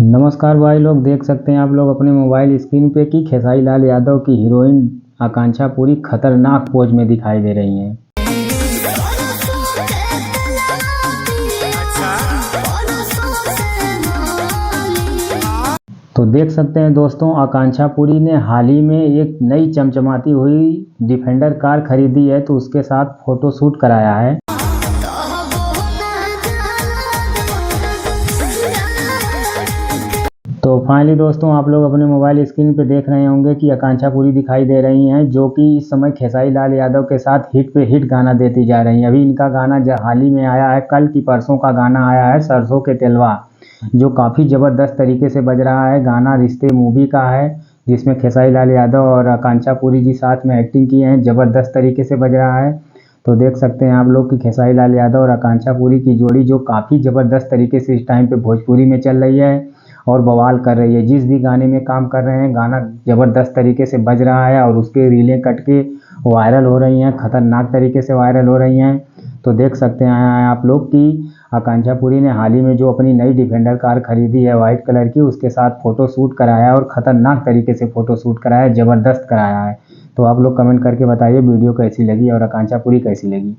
नमस्कार भाई लोग, देख सकते हैं आप लोग अपने मोबाइल स्क्रीन पे कि खेसारी लाल यादव की हीरोइन आकांक्षा पूरी खतरनाक पोज में दिखाई दे रही हैं। तो देख सकते हैं दोस्तों, आकांक्षा पूरी ने हाल ही में एक नई चमचमाती हुई डिफेंडर कार खरीदी है, तो उसके साथ फोटो शूट कराया है। तो फाइनली दोस्तों, आप लोग अपने मोबाइल स्क्रीन पे देख रहे होंगे कि आकांक्षा पूरी दिखाई दे रही हैं, जो कि इस समय खेसारी लाल यादव के साथ हिट पे हिट गाना देती जा रही हैं। अभी इनका गाना हाल ही में आया है, कल की परसों का गाना आया है सरसों के तेलवा, जो काफ़ी ज़बरदस्त तरीके से बज रहा है। गाना रिश्ते मूवी का है, जिसमें खेसारी लाल यादव और आकांक्षा पूरी जी साथ में एक्टिंग किए हैं। ज़बरदस्त तरीके से बज रहा है। तो देख सकते हैं आप लोग कि खेसारी लाल यादव और आकांक्षा पूरी की जोड़ी जो काफ़ी ज़बरदस्त तरीके से इस टाइम पे भोजपुरी में चल रही है और बवाल कर रही है। जिस भी गाने में काम कर रहे हैं, गाना ज़बरदस्त तरीके से बज रहा है और उसके रीलें कट के वायरल हो रही हैं, खतरनाक तरीके से वायरल हो रही हैं। तो देख सकते हैं आप लोग कि आकांक्षा पूरी ने हाल ही में जो अपनी नई डिफेंडर कार खरीदी है वाइट कलर की, उसके साथ फ़ोटो शूट कराया और ख़तरनाक तरीके से फ़ोटो शूट कराया, ज़बरदस्त कराया है। तो आप लोग कमेंट करके बताइए वीडियो कैसी लगी और आकांक्षा पूरी कैसी लगी।